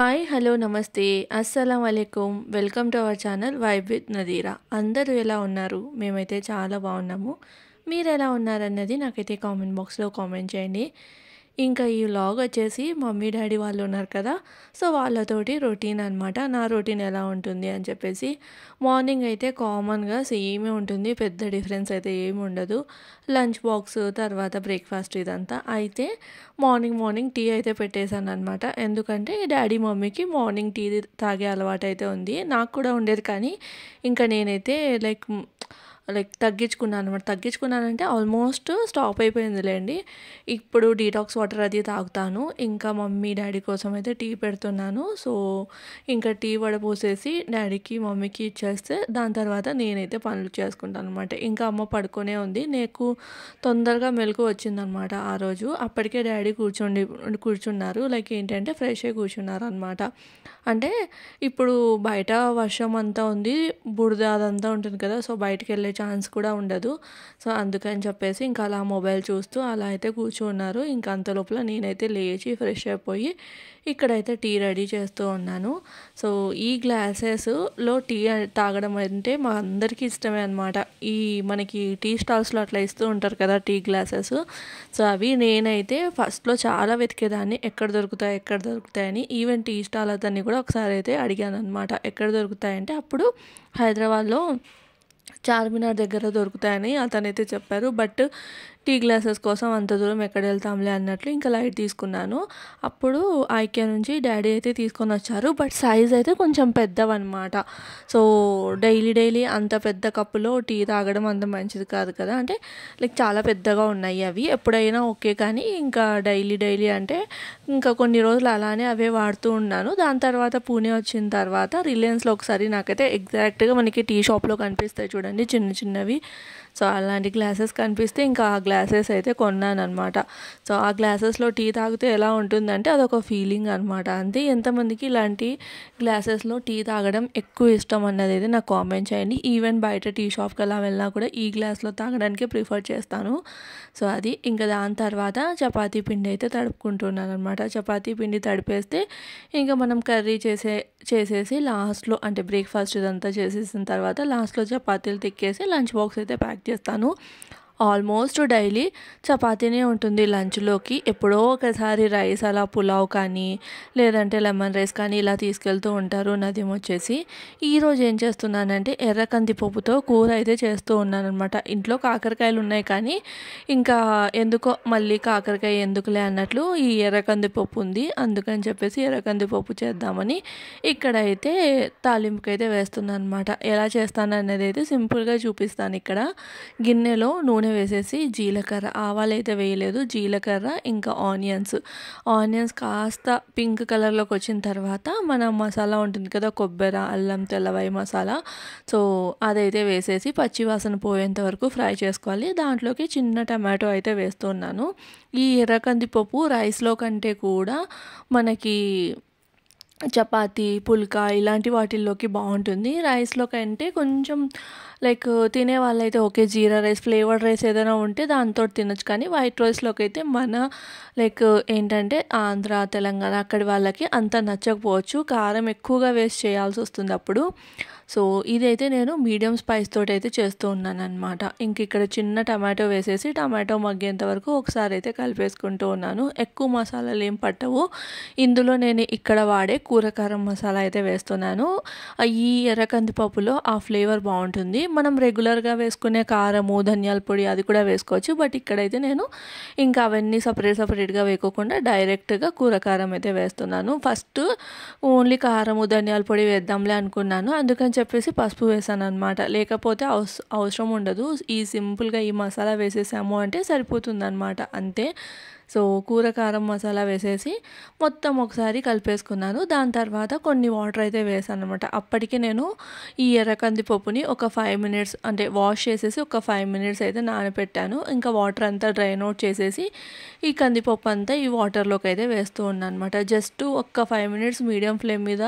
Hi hello నమస్తే అస్సలం వాలేకుమ్ welcome to our channel vibe with Nadira. అందరూ ఎలా ఉన్నారు? మేమైతే చాలా బాగున్నాము. మీరు ఎలా ఉన్నారన్నది నాకైతే కామెంట్ బాక్స్లో కామెంట్ చేయండి. ఇంకా ఈ వ్లాగ్ వచ్చేసి మమ్మీ డాడీ వాళ్ళు ఉన్నారు కదా, సో వాళ్ళతోటి రొటీన్ అనమాట. నా రొటీన్ ఎలా ఉంటుంది అని చెప్పేసి మార్నింగ్ అయితే కామన్గా సేమే ఉంటుంది, పెద్ద డిఫరెన్స్ అయితే ఏమి ఉండదు. లంచ్ బాక్స్ తర్వాత బ్రేక్ఫాస్ట్ ఇదంతా అయితే మార్నింగ్ టీ అయితే పెట్టేశాను అనమాట. ఎందుకంటే డాడీ మమ్మీకి మార్నింగ్ టీ తాగే అలవాటు అయితే ఉంది, నాకు కూడా ఉండేది. కానీ ఇంకా నేనైతే తగ్గించుకున్నాను అనమాట. తగ్గించుకున్నానంటే ఆల్మోస్ట్ స్టాప్ అయిపోయిందిలేండి. ఇప్పుడు డీటాక్స్ వాటర్ అది తాగుతాను. ఇంకా మమ్మీ డాడీ కోసం అయితే టీ పెడుతున్నాను. సో ఇంకా టీ వడపోసేసి డాడీకి మమ్మీకి ఇచ్చేస్తే దాని తర్వాత నేనైతే పనులు చేసుకుంటాను అనమాట. ఇంకా అమ్మ పడుకునే ఉంది, నాకు తొందరగా మెలకు వచ్చిందనమాట ఆ రోజు. అప్పటికే డాడీ కూర్చున్నారు, ఏంటంటే ఫ్రెష్ అయ్యి కూర్చున్నారు అనమాట. అంటే ఇప్పుడు బయట వర్షం అంతా ఉంది, బురద అదంతా ఉంటుంది కదా, సో బయటికి వెళ్ళే ఛాన్స్ కూడా ఉండదు. సో అందుకని చెప్పేసి ఇంకా అలా మొబైల్ చూస్తూ అలా అయితే కూర్చున్నారు. ఇంకా అంత లోపల నేనైతే లేచి ఫ్రెష్ అయిపోయి ఇక్కడైతే టీ రెడీ చేస్తూ ఉన్నాను. సో ఈ గ్లాసెస్లో టీ తాగడం అంటే మా అందరికీ ఇష్టమే అనమాట. మనకి టీ స్టాల్స్లో అట్లా ఇస్తూ ఉంటారు కదా టీ గ్లాసెస్. సో అవి నేనైతే ఫస్ట్లో చాలా వెతికేదాన్ని, ఎక్కడ దొరుకుతాయని. ఈవెన్ టీ స్టాల్ అతన్ని కూడా ఒకసారి అయితే అడిగాను అనమాట, ఎక్కడ దొరుకుతాయంటే అప్పుడు హైదరాబాద్లో చార్మినార్ దగ్గర దొరుకుతాయని అతనైతే చెప్పారు. బట్ టీ గ్లాసెస్ కోసం అంత దూరం ఎక్కడ వెళ్తాంలే అన్నట్లు ఇంకా లైట్ తీసుకున్నాను. అప్పుడు ఐకే నుంచి డాడీ అయితే తీసుకొని వచ్చారు, బట్ సైజ్ అయితే కొంచెం పెద్దవన్నమాట. సో డైలీ అంత పెద్ద కప్పులో టీ తాగడం అంత మంచిది కాదు కదా, అంటే చాలా పెద్దగా ఉన్నాయి అవి. ఎప్పుడైనా ఓకే, కానీ ఇంకా డైలీ అంటే ఇంకా కొన్ని రోజులు అలానే అవే వాడుతూ ఉన్నాను. దాని తర్వాత పూణే వచ్చిన తర్వాత రిలయన్స్లో ఒకసారి నాకైతే ఎగ్జాక్ట్గా మనకి టీ షాప్లో కనిపిస్తాయి చూడండి చిన్నవి. సో అలాంటి గ్లాసెస్ కనిపిస్తే ఇంకా ఆ గ్లాసెస్ అయితే కొన్నాను అనమాట. సో ఆ గ్లాసెస్లో టీ తాగితే ఎలా ఉంటుందంటే అదొక ఫీలింగ్ అనమాట. అంతే. ఎంతమందికి ఇలాంటి గ్లాసెస్లో టీ తాగడం ఎక్కువ ఇష్టం అన్నది అయితే నాకు కామెంట్ చేయండి. ఈవెన్ బయట టీ షాప్కి అలా వెళ్ళినా కూడా ఈ గ్లాస్లో తాగడానికి ప్రిఫర్ చేస్తాను. సో అది ఇంకా దాని తర్వాత చపాతీ పిండి అయితే తడుపుకుంటున్నాను అనమాట. చపాతీ పిండి తడిపేస్తే ఇంకా మనం కర్రీ చేసేసి లాస్ట్లో, అంటే బ్రేక్ఫాస్ట్ ఇదంతా చేసేసిన తర్వాత లాస్ట్లో చపాతీలు తిక్కేసి లంచ్ బాక్స్ అయితే ప్యాక్ చేస్తాను. ఆల్మోస్ట్ డైలీ చపాతీనే ఉంటుంది లంచ్లోకి. ఎప్పుడో ఒకసారి రైస్ అలా పులావ్ కానీ లేదంటే లెమన్ రైస్ కానీ ఇలా తీసుకెళ్తూ ఉంటారు. నదీం వచ్చేసి ఈరోజు ఏం చేస్తున్నానంటే ఎర్ర కందిపప్పుతో కూర అయితే చేస్తూ ఉన్నాను అనమాట. ఇంట్లో కాకరకాయలు ఉన్నాయి కానీ ఇంకా ఎందుకో మళ్ళీ కాకరకాయ ఎందుకులే అన్నట్లు ఈ ఎర్ర కందిపప్పు ఉంది, అందుకని చెప్పేసి ఎర్ర కందిపప్పు చేద్దామని ఇక్కడైతే తాలింపుకి అయితే వేస్తున్నాను అనమాట. ఎలా చేస్తాను అనేది అయితే సింపుల్గా చూపిస్తాను. ఇక్కడ గిన్నెలో నూనె వేసేసి జీలకర్ర, ఆవాలు అయితే వేయలేదు, జీలకర్ర ఇంకా ఆనియన్స్ కాస్త పింక్ కలర్లోకి వచ్చిన తర్వాత మన మసాలా ఉంటుంది కదా, కొబ్బరి, అల్లం, తెల్లవాయి మసాలా, సో అదైతే వేసేసి పచ్చివాసన పోయేంత వరకు ఫ్రై చేసుకోవాలి. దాంట్లోకి చిన్న టమాటో అయితే వేస్తున్నాను. ఈ ఎర్ర కందిపప్పు రైస్లో కంటే కూడా మనకి చపాతీ, పుల్కా ఇలాంటి వాటిల్లోకి బాగుంటుంది. రైస్లో కంటే కొంచెం తినే వాళ్ళైతే ఓకే, జీరా రైస్, ఫ్లేవర్డ్ రైస్ ఏదైనా ఉంటే దాంతో తినొచ్చు. కానీ వైట్ రైస్లోకి అయితే మన ఏంటంటే ఆంధ్ర, తెలంగాణ అక్కడి వాళ్ళకి అంత నచ్చకపోవచ్చు, కారం ఎక్కువగా వేస్ట్ చేయాల్సి వస్తుంది అప్పుడు. సో ఇదైతే నేను మీడియం స్పైస్ తోటి అయితే చేస్తూ ఉన్నాను అనమాట. ఇంక ఇక్కడ చిన్న టమాటో వేసేసి టమాటో మగ్గేంత వరకు ఒకసారి అయితే కలిపేసుకుంటూ ఉన్నాను. ఎక్కువ మసాలాలు ఏం పట్టవు ఇందులో. నేను ఇక్కడ వాడే కూరకారం మసాలా అయితే వేస్తున్నాను. ఈ ఎర్ర కందిపప్పులో ఆ ఫ్లేవర్ బాగుంటుంది. మనం రెగ్యులర్గా వేసుకునే కారము, ధనియాల పొడి అది కూడా వేసుకోవచ్చు, బట్ ఇక్కడైతే నేను ఇంకా అవన్నీ సపరేట్గా వేయకోకుండా డైరెక్ట్గా కూరకారం అయితే వేస్తున్నాను. ఫస్ట్ ఓన్లీ కారము, ధనియాల పొడి వేద్దాంలే అనుకున్నాను, అందుకని చెప్పేసి పసుపు వేసాను అనమాట. లేకపోతే అవసరం ఉండదు, ఈ సింపుల్గా ఈ మసాలా వేసేసాము అంటే సరిపోతుంది అనమాట, అంతే. సో కూరకారం మసాలా వేసేసి మొత్తం ఒకసారి కలిపేసుకున్నాను. దాని తర్వాత కొన్ని వాటర్ అయితే వేసాను అనమాట. అప్పటికి నేను ఈ ఎర్ర కందిపప్పుని ఒక 5 minutes అంటే వాష్ చేసేసి ఒక 5 minutes అయితే నానబెట్టాను. ఇంకా వాటర్ అంతా డ్రైన్ అవుట్ చేసేసి ఈ కందిపప్పు అంతా ఈ వాటర్లోకి అయితే వేస్తూ ఉన్నాను అనమాట. జస్ట్ ఒక 5 minutes మీడియం ఫ్లేమ్ మీద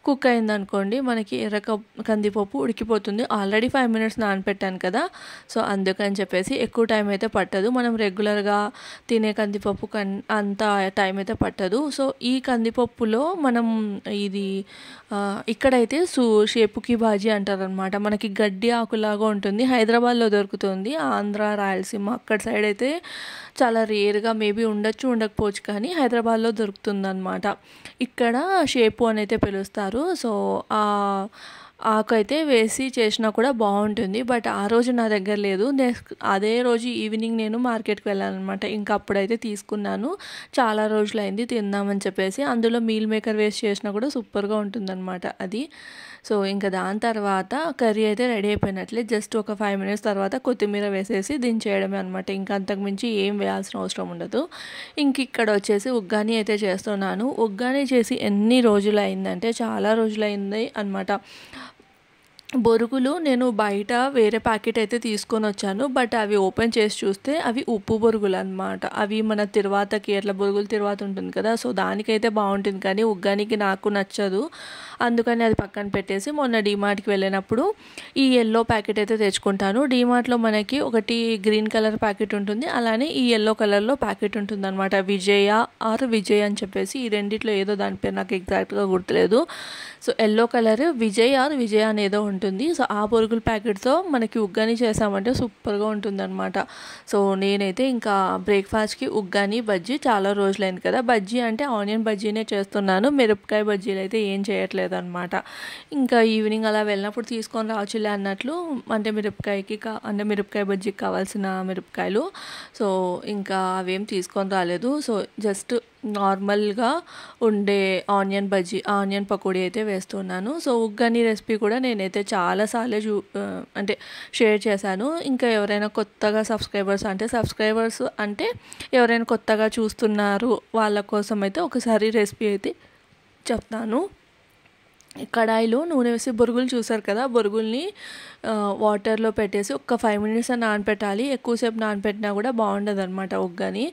కుక్ అయిందనుకోండి, మనకి ఎర్ర కందిపప్పు ఉడికిపోతుంది. ఆల్రెడీ 5 minutes నానబెట్టాను కదా, సో అందుకని చెప్పేసి ఎక్కువ టైం అయితే పట్టదు. మనం రెగ్యులర్గా తినే కందిపప్పు కందిపప్పు అంత టైం అయితే పట్టదు. సో ఈ కందిపప్పులో మనం ఇది ఇక్కడైతే షేపుకి బాజీ అంటారనమాట. మనకి గడ్డి ఆకులాగా ఉంటుంది, హైదరాబాద్లో దొరుకుతుంది. ఆంధ్ర, రాయలసీమ అక్కడ సైడ్ అయితే చాలా రేర్గా మేబీ ఉండొచ్చు, ఉండకపోవచ్చు, కానీ హైదరాబాద్లో దొరుకుతుందన్నమాట. ఇక్కడ షేపు అని అయితే పిలుస్తారు. సో ఆకు అయితే వేసి చేసినా కూడా బాగుంటుంది. బట్ ఆ రోజు నా దగ్గర లేదు. అదే రోజు ఈవినింగ్ నేను మార్కెట్కి వెళ్ళాను అనమాట. ఇంకా అప్పుడైతే తీసుకున్నాను. చాలా రోజులైంది తిందామని చెప్పేసి. అందులో మీల్ మేకర్ వేసి చేసినా కూడా సూపర్గా ఉంటుందన్నమాట అది. సో ఇంకా దాని తర్వాత కర్రీ అయితే రెడీ అయిపోయినట్లే. జస్ట్ ఒక 5 minutes తర్వాత కొత్తిమీర వేసేసి దించేయడమే అనమాట. ఇంకా అంతకుమించి ఏం వేయాల్సిన అవసరం ఉండదు. ఇంక ఇక్కడ వచ్చేసి ఉగ్గాని అయితే చేస్తున్నాను. ఉగ్గాని చేసి ఎన్ని రోజులు అయిందంటే చాలా రోజులైంది అనమాట. బొరుగులు నేను బయట వేరే ప్యాకెట్ అయితే తీసుకొని వచ్చాను. బట్ అవి ఓపెన్ చేసి చూస్తే అవి ఉప్పు బొరుగులు అనమాట. అవి మన తిరువాతకి అట్లా బొరుగులు తిరువాత ఉంటుంది కదా, సో దానికైతే బాగుంటుంది, కానీ ఉగ్గానికి నాకు నచ్చదు. అందుకని అది పక్కన పెట్టేసి మొన్న డీమార్ట్కి వెళ్ళినప్పుడు ఈ ఎల్లో ప్యాకెట్ అయితే తెచ్చుకుంటాను. డీమార్ట్లో మనకి ఒకటి గ్రీన్ కలర్ ప్యాకెట్ ఉంటుంది, అలానే ఈ ఎల్లో కలర్లో ప్యాకెట్ ఉంటుంది అనమాట. విజయ్ అని చెప్పేసి ఈ రెండిట్లో ఏదో దాని పేరు నాకు ఎగ్జాక్ట్గా గుర్తులేదు. సో ఎల్లో కలర్ విజయ్ అని ఏదో ఉంటుంది. సో ఆ బొరుగుల ప్యాకెట్తో మనకి ఉగ్గాని చేసామంటే సూపర్గా ఉంటుందన్నమాట. సో నేనైతే ఇంకా బ్రేక్ఫాస్ట్కి ఉగ్గాని బజ్జీ, చాలా రోజులైంది కదా, బజ్జీ అంటే ఆనియన్ బజ్జీనే చేస్తున్నాను. మిరపకాయ బజ్జీలు అయితే ఏం చేయట్లేదు అనమాట. ఇంకా ఈవినింగ్ అలా వెళ్ళినప్పుడు తీసుకొని రావచ్చులే అన్నట్లు, అంటే మిరపకాయ బజ్జీకి కావాల్సిన మిరపకాయలు. సో ఇంకా అవేం తీసుకొని రాలేదు. సో జస్ట్ నార్మల్గా ఉండే ఆనియన్ పకోడీ అయితే వేస్తున్నాను. సో ఉగ్గాని రెసిపీ కూడా నేనైతే చాలాసార్లు అంటే షేర్ చేశాను. ఇంకా ఎవరైనా కొత్తగా సబ్స్క్రైబర్స్ అంటే ఎవరైనా కొత్తగా చూస్తున్నారు వాళ్ళ కోసం అయితే ఒకసారి రెసిపీ అయితే చెప్తాను. కడాయిలో నూనె వేసి బొరుగులు చూసారు కదా, బొరుగుల్ని వాటర్లో పెట్టేసి ఒక 5 minutes నానపెట్టాలి. ఎక్కువసేపు నానపెట్టినా కూడా బాగుండదు అనమాట ఉగ్గాని.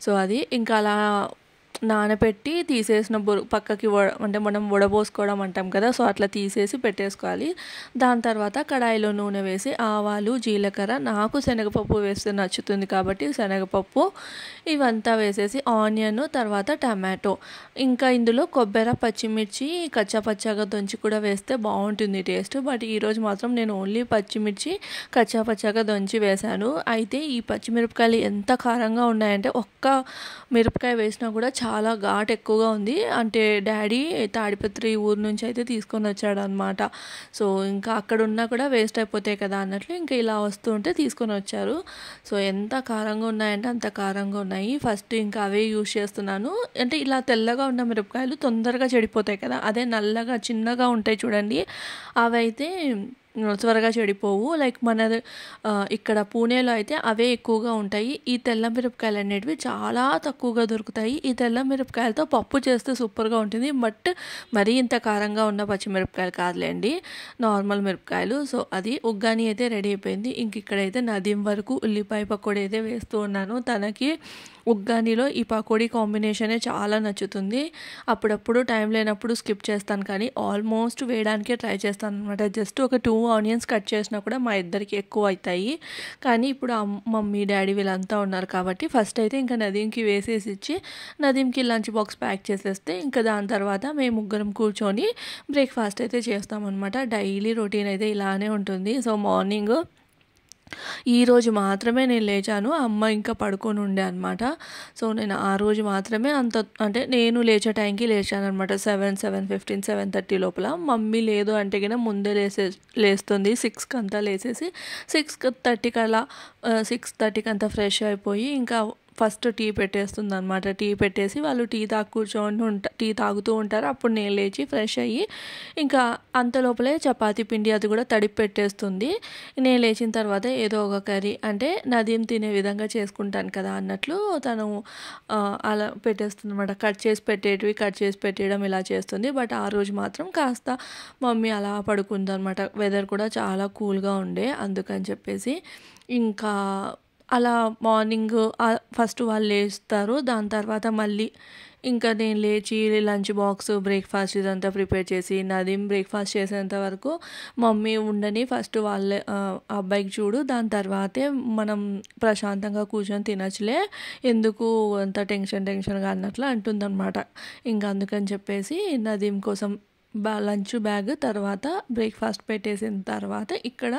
సో అది ఇంకా అలా నానబెట్టి తీసేసిన పక్కకి అంటే మనం వడబోసుకోవడం అంటాం కదా, సో అట్లా తీసేసి పెట్టేసుకోవాలి. దాని తర్వాత కడాయిలో నూనె వేసి ఆవాలు, జీలకర్ర, నాకు శనగపప్పు వేస్తే నచ్చుతుంది కాబట్టి శనగపప్పు ఇవంతా వేసేసి ఆనియన్, తర్వాత టమాటో, ఇంకా ఇందులో కొబ్బరి, పచ్చిమిర్చి కచ్చాపచ్చాగా దంచి కూడా వేస్తే బాగుంటుంది టేస్ట్. బట్ ఈరోజు మాత్రం నేను ఓన్లీ పచ్చిమిర్చి కచ్చాపచ్చాగా దంచి వేశాను. అయితే ఈ పచ్చిమిరపకాయలు ఎంత కారంగా ఉన్నాయంటే ఒక్క మిరపకాయ వేసినా కూడా చాలా ఘాట్ ఎక్కువగా ఉంది. అంటే డాడీ తాడిపత్రి ఊరు నుంచి అయితే తీసుకొని వచ్చాడు అనమాట. సో ఇంకా అక్కడ ఉన్నా కూడా వేస్ట్ అయిపోతాయి కదా అన్నట్లు ఇంకా ఇలా వస్తూ ఉంటే తీసుకొని వచ్చారు. సో ఎంత కారంగా ఉన్నాయంటే అంత కారంగా ఉన్నాయి. ఫస్ట్ ఇంకా అవే యూజ్ చేస్తున్నాను. అంటే ఇలా తెల్లగా ఉన్న మిరపకాయలు తొందరగా చెడిపోతాయి కదా, అదే నల్లగా చిన్నగా ఉంటాయి చూడండి, అవైతే త్వరగా చెడిపోవు. లైక్ మనది ఇక్కడ పూణేలో అయితే అవే ఎక్కువగా ఉంటాయి. ఈ తెల్ల మిరపకాయలు అనేటివి చాలా తక్కువగా దొరుకుతాయి. ఈ తెల్ల మిరపకాయలతో పప్పు చేస్తే సూపర్గా ఉంటుంది. బట్ మరీ ఇంత కారంగా ఉన్న పచ్చిమిరపకాయలు కాదులేండి, నార్మల్ మిరపకాయలు. సో అది ఉగ్గాని అయితే రెడీ అయిపోయింది. ఇంక ఇక్కడైతే నదీం వరకు ఉల్లిపాయ పకోడీ అయితే వేస్తూ ఉన్నాను. తనకి ఉగ్గానిలో ఈ పకోడీ కాంబినేషనే చాలా నచ్చుతుంది. అప్పుడప్పుడు టైం లేనప్పుడు స్కిప్ చేస్తాను, కానీ ఆల్మోస్ట్ వేయడానికే ట్రై చేస్తాను అనమాట. జస్ట్ ఒక 2 onions కట్ చేసినా కూడా మా ఇద్దరికి ఎక్కువ అవుతాయి. కానీ ఇప్పుడు మమ్మీ డాడీ వీళ్ళంతా ఉన్నారు కాబట్టి ఫస్ట్ అయితే ఇంకా నదీంకి వేసేసి ఇచ్చి నదీంకి లంచ్ బాక్స్ ప్యాక్ చేసేస్తే ఇంకా దాని తర్వాత మేము ముగ్గురం కూర్చొని బ్రేక్ఫాస్ట్ అయితే చేస్తామన్నమాట. డైలీ రొటీన్ అయితే ఇలానే ఉంటుంది. సో మార్నింగ్ ఈరోజు మాత్రమే నేను లేచాను, అమ్మ ఇంకా పడుకొని ఉండే అనమాట. సో నేను ఆ రోజు మాత్రమే అంటే నేను లేచే టైంకి లేచాను అనమాట. 7:15 7:30 లోపల. మమ్మీ లేదు అంటే కన్నా ముందే లేస్తుంది. 6కి అంతా లేసేసి 6:30కి అలా 6:30కి అంతా ఫ్రెష్ అయిపోయి ఇంకా ఫస్ట్ టీ పెట్టేస్తుంది అనమాట. టీ పెట్టేసి వాళ్ళు టీ తాగుతూ ఉంటారు. అప్పుడు నేను లేచి ఫ్రెష్ అయ్యి ఇంకా అంత లోపలే చపాతీ పిండి అది కూడా తడిపి పెట్టేస్తుంది. నేను లేచిన తర్వాత ఏదో ఒక కర్రీ అంటే నదీం తినే విధంగా చేసుకుంటాను కదా అన్నట్లు తను అలా పెట్టేస్తుంది అనమాట. కట్ చేసి పెట్టేయడం ఇలా చేస్తుంది. బట్ ఆ రోజు మాత్రం కాస్త మమ్మీ అలా పడుకుంది అనమాట. వెదర్ కూడా చాలా కూల్గా ఉండే, అందుకని చెప్పేసి ఇంకా అలా మార్నింగ్ ఫస్ట్ వాళ్ళు లేస్తారు. దాని తర్వాత మళ్ళీ ఇంకా నేను లేచి లంచ్ బాక్స్, బ్రేక్ఫాస్ట్ ఇదంతా ప్రిపేర్ చేసి నదీం బ్రేక్ఫాస్ట్ చేసేంత వరకు మమ్మీ ఉండని ఫస్ట్ వాళ్ళే అబ్బాయికి చూడు, దాని తర్వాతే మనం ప్రశాంతంగా కూర్చొని తినచ్చులే, ఎందుకు అంత టెన్షన్గా అన్నట్లు అంటుందన్నమాట. ఇంకా అందుకని చెప్పేసి నదీం కోసం లంచ్ బ్యాగ్ తర్వాత బ్రేక్ఫాస్ట్ పెట్టేసిన తర్వాత ఇక్కడ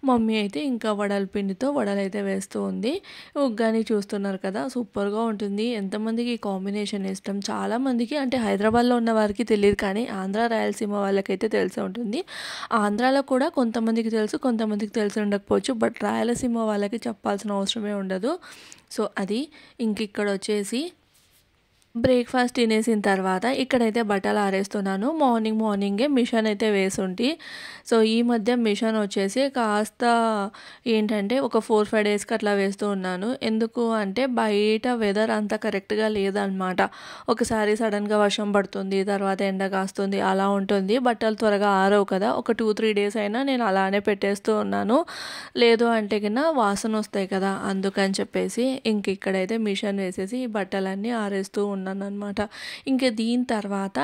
మమ్మీ అయితే ఇంకా వడల పిండితో వడలైతే వేస్తూ ఉంది. ఉగ్గాని చూస్తున్నారు కదా, సూపర్గా ఉంటుంది. ఎంతమందికి ఈ కాంబినేషన్ ఇష్టం? చాలామందికి, అంటే హైదరాబాద్లో ఉన్న వారికి తెలియదు కానీ ఆంధ్ర రాయలసీమ వాళ్ళకైతే తెలిసే ఉంటుంది. ఆంధ్రాలో కూడా కొంతమందికి తెలుసు, కొంతమందికి తెలిసి ఉండకపోవచ్చు, బట్ రాయలసీమ వాళ్ళకి చెప్పాల్సిన అవసరమే ఉండదు. సో అది ఇంక ఇక్కడ వచ్చేసి బ్రేక్ఫాస్ట్ తినేసిన తర్వాత ఇక్కడైతే బట్టలు ఆరేస్తున్నాను. మార్నింగే మిషన్ అయితే వేసుంటి. సో ఈ మధ్య మిషన్ వచ్చేసి కాస్త ఏంటంటే ఒక 4-5 డేస్కి అట్లా వేస్తూ ఉన్నాను. ఎందుకు అంటే బయట వెదర్ అంత కరెక్ట్గా లేదనమాట. ఒకసారి సడన్గా వర్షం పడుతుంది, తర్వాత ఎండ కాస్తుంది, అలా ఉంటుంది. బట్టలు త్వరగా ఆరవు కదా. ఒక 2-3 డేస్ అయినా నేను అలానే పెట్టేస్తూ ఉన్నాను. లేదు అంటే కింద వాసన వస్తాయి కదా, అందుకని చెప్పేసి ఇంక ఇక్కడైతే మిషన్ వేసేసి ఈ బట్టలన్నీ ఆరేస్తూ ఉన్నాను అనమాట. ఇంకా దీని తర్వాత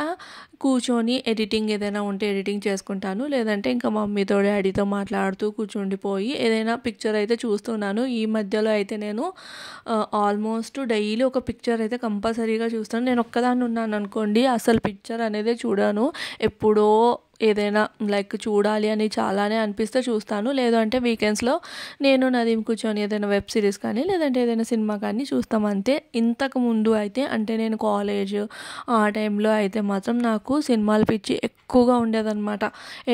కూర్చొని ఎడిటింగ్ ఏదైనా ఉంటే ఎడిటింగ్ చేసుకుంటాను, లేదంటే ఇంకా మమ్మీతో డాడీతో మాట్లాడుతూ కూర్చుండిపోయి ఏదైనా పిక్చర్ అయితే చూస్తున్నాను. ఈ మధ్యలో అయితే నేను ఆల్మోస్ట్ డైలీ ఒక పిక్చర్ అయితే కంపల్సరీగా చూస్తాను. నేను ఒక్కదాన్ని ఉన్నాను అనుకోండి, అసలు పిక్చర్ అనేది చూడాను. ఎప్పుడో ఏదైనా లైక్ చూడాలి అని చాలానే అనిపిస్తే చూస్తాను. లేదు అంటే వీకెండ్స్లో నేను నదీం కూర్చొని ఏదైనా వెబ్ సిరీస్ కానీ లేదంటే ఏదైనా సినిమా కానీ చూస్తాం అంతే. ఇంతకు ముందు అయితే అంటే నేను కాలేజ్ ఆ టైంలో అయితే మాత్రం నాకు సినిమాల పిచ్చి ఎక్కువగా ఉండేదన్నమాట.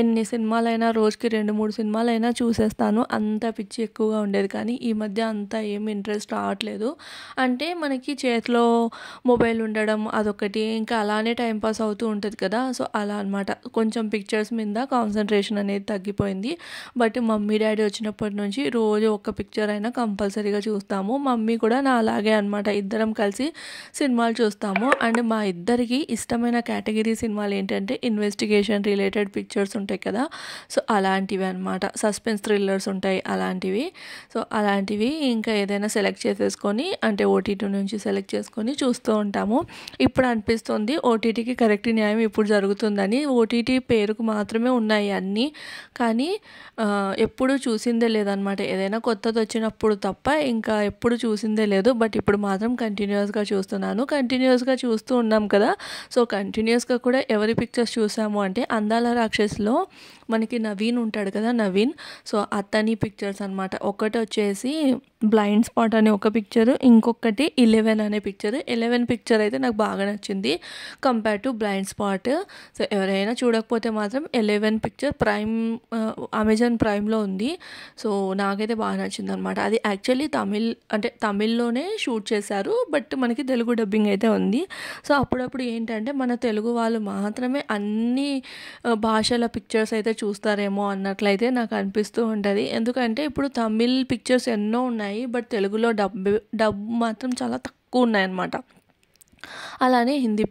ఎన్ని సినిమాలైనా రోజుకి 2-3 సినిమాలైనా చూసేస్తాను, అంత పిచ్చి ఎక్కువగా ఉండేది. కానీ ఈ మధ్య అంత ఏమి ఇంట్రెస్ట్ రావట్లేదు. అంటే మనకి చేతిలో మొబైల్ ఉండడం అదొకటి, ఇంకా అలానే టైంపాస్ అవుతూ ఉంటుంది కదా. సో అలా అనమాట, కొంచెం పిక్చర్స్ మీద కాన్సన్ట్రేషన్ అనేది తగ్గిపోయింది. బట్ మమ్మీ డాడీ వచ్చినప్పటి నుంచి రోజు ఒక్క పిక్చర్ అయినా కంపల్సరీగా చూస్తాము. మమ్మీ కూడా నా అలాగే అనమాట, ఇద్దరం కలిసి సినిమాలు చూస్తాము. అండ్ మా ఇద్దరికి ఇష్టమైన కేటగిరీ సినిమాలు ఏంటంటే ఇన్వెస్టిగేషన్ రిలేటెడ్ పిక్చర్స్ ఉంటాయి కదా, సో అలాంటివి అనమాట. సస్పెన్స్ థ్రిల్లర్స్ ఉంటాయి అలాంటివి. సో అలాంటివి ఇంకా ఏదైనా సెలెక్ట్ చేసేసుకొని, అంటే ఓటీటీ నుంచి సెలెక్ట్ చేసుకొని చూస్తూ ఉంటాము. ఇప్పుడు అనిపిస్తుంది ఓటీటీకి కరెక్ట్ న్యాయం ఇప్పుడు జరుగుతుందని. ఓటీటీ పేరుకు మాత్రమే ఉన్నాయి అన్నీ, కానీ ఎప్పుడు చూసిందే లేదనమాట. ఏదైనా కొత్తది వచ్చినప్పుడు తప్ప ఇంకా ఎప్పుడు చూసిందే లేదు. బట్ ఇప్పుడు మాత్రం కంటిన్యూస్గా చూస్తున్నాను. కంటిన్యూస్గా చూస్తూ ఉన్నాం కదా, సో కంటిన్యూస్గా కూడా ఎవరి పిక్చర్స్ చూసాము అంటే అందాల రాక్షస్లో మనకి నవీన్ ఉంటాడు కదా, నవీన్. సో అతని పిక్చర్స్ అనమాట. ఒకటి వచ్చేసి బ్లైండ్ స్పాట్ అనే ఒక పిక్చరు, ఇంకొకటి 11 అనే పిక్చర్. 11 పిక్చర్ అయితే నాకు బాగా నచ్చింది compare to blind spot. So ఎవరైనా చూడకపోతే మాత్రం 11 పిక్చర్ అమెజాన్ ప్రైమ్లో ఉంది. సో నాకైతే బాగా నచ్చింది అనమాట. అది యాక్చువల్లీ తమిళ్లోనే షూట్ చేశారు, బట్ మనకి తెలుగు డబ్బింగ్ అయితే ఉంది. సో అప్పుడప్పుడు ఏంటంటే మన తెలుగు వాళ్ళు మాత్రమే అన్ని భాషల పిక్చర్స్ అయితే చూస్తారేమో అన్నట్లయితే నాకు అనిపిస్తూ ఉంటుంది. ఎందుకంటే ఇప్పుడు తమిళ్ పిక్చర్స్ ఎన్నో ఉన్నాయి, బట్ తెలుగులో డబ్ మాత్రం చాలా తక్కువ ఉన్నాయన్నమాట. అలానే హిందీ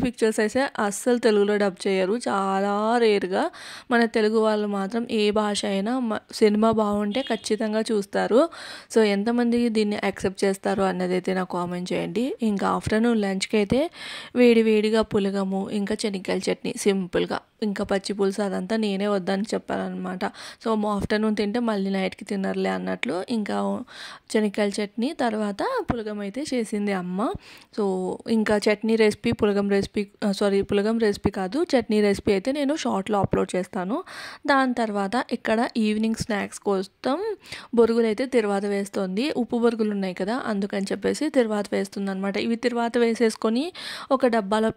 పిక్చర్స్ అయితే అస్సలు తెలుగులో డబ్ చేయరు, చాలా రేర్గా. మన తెలుగు వాళ్ళు మాత్రం ఏ భాష అయినా సినిమా బాగుంటే ఖచ్చితంగా చూస్తారు. సో ఎంతమంది దీన్ని యాక్సెప్ట్ చేస్తారు అన్నది అయితే నాకు కామెంట్ చేయండి. ఇంకా ఆఫ్టర్నూన్ లంచ్కి అయితే వేడిగా పులగము, ఇంకా శనగకాయల చట్నీ సింపుల్గా, ఇంకా పచ్చి పులుసు అదంతా నేనే వద్దని చెప్పానమాట. సో ఆఫ్టర్నూన్ తింటే మళ్ళీ నైట్కి తినర్లే అన్నట్లు ఇంకా శనగకాయల చట్నీ తర్వాత పులగం అయితే చేసింది అమ్మ. సో ఇంకా చట్నీ రెసిపీ పులగం రెసిపీ కాదు, చట్నీ రెసిపీ అయితే నేను షార్ట్లో అప్లోడ్ చేస్తాను. దాని తర్వాత ఇక్కడ ఈవినింగ్ స్నాక్స్ కోసం బొరుగులు అయితే తిరువాత వేస్తుంది. ఉప్పు బొరుగులు ఉన్నాయి కదా, అందుకని చెప్పేసి తిరువాత వేస్తుంది అనమాట. ఇవి తిరువాత వేసేసుకొని ఒక డబ్బాలో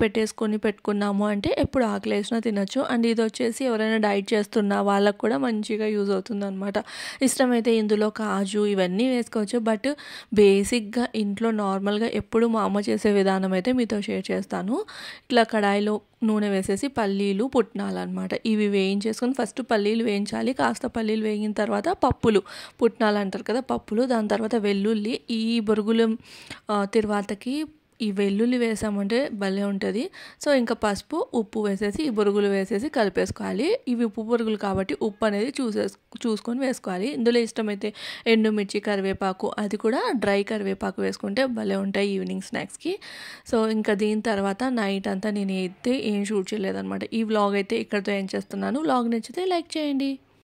పెట్టుకున్నాము అంటే ఎప్పుడు ఆకలి వేసినా తినచ్చు. అండ్ ఇది వచ్చేసి ఎవరైనా డైట్ చేస్తున్న వాళ్ళకు కూడా మంచిగా యూజ్ అవుతుంది అనమాట. ఇష్టమైతే ఇందులో కాజు ఇవన్నీ వేసుకోవచ్చు. బట్ బేసిక్గా ఇంట్లో నార్మల్గా ఎప్పుడు మా అమ్మ చేసే విధానం అయితే మీతో షేర్ చేస్తాను. ఇట్లా కడాయిలో నూనె వేసేసి పల్లీలు పుట్నాలు అనమాట ఇవి వేయించేసుకొని, ఫస్ట్ పల్లీలు వేయించాలి. కాస్త పల్లీలు వేగిన తర్వాత పుట్నాలు అంటారు కదా, పప్పులు, దాని తర్వాత వెల్లుల్లి. ఈ బొరుగులు తిరువాతకి ఈ వెల్లుల్లి వేసామంటే భలే ఉంటుంది. సో ఇంకా పసుపు, ఉప్పు వేసేసి ఈ బొరుగులు వేసేసి కలిపేసుకోవాలి. ఇవి ఉప్పు బొరుగులు కాబట్టి ఉప్పు అనేది చూసుకొని వేసుకోవాలి. ఇందులో ఇష్టమైతే ఎండుమిర్చి, కరివేపాకు, అది కూడా డ్రై కరివేపాకు వేసుకుంటే భలే ఉంటాయి ఈవినింగ్ స్నాక్స్కి. సో ఇంకా దీని తర్వాత నైట్ అంతా నేను అయితే ఏం షూట్ చేయలేదన్నమాట. ఈ వ్లాగ్ అయితే ఇక్కడితో ఏం చేస్తున్నాను. వ్లాగ్ నచ్చితే లైక్ చేయండి.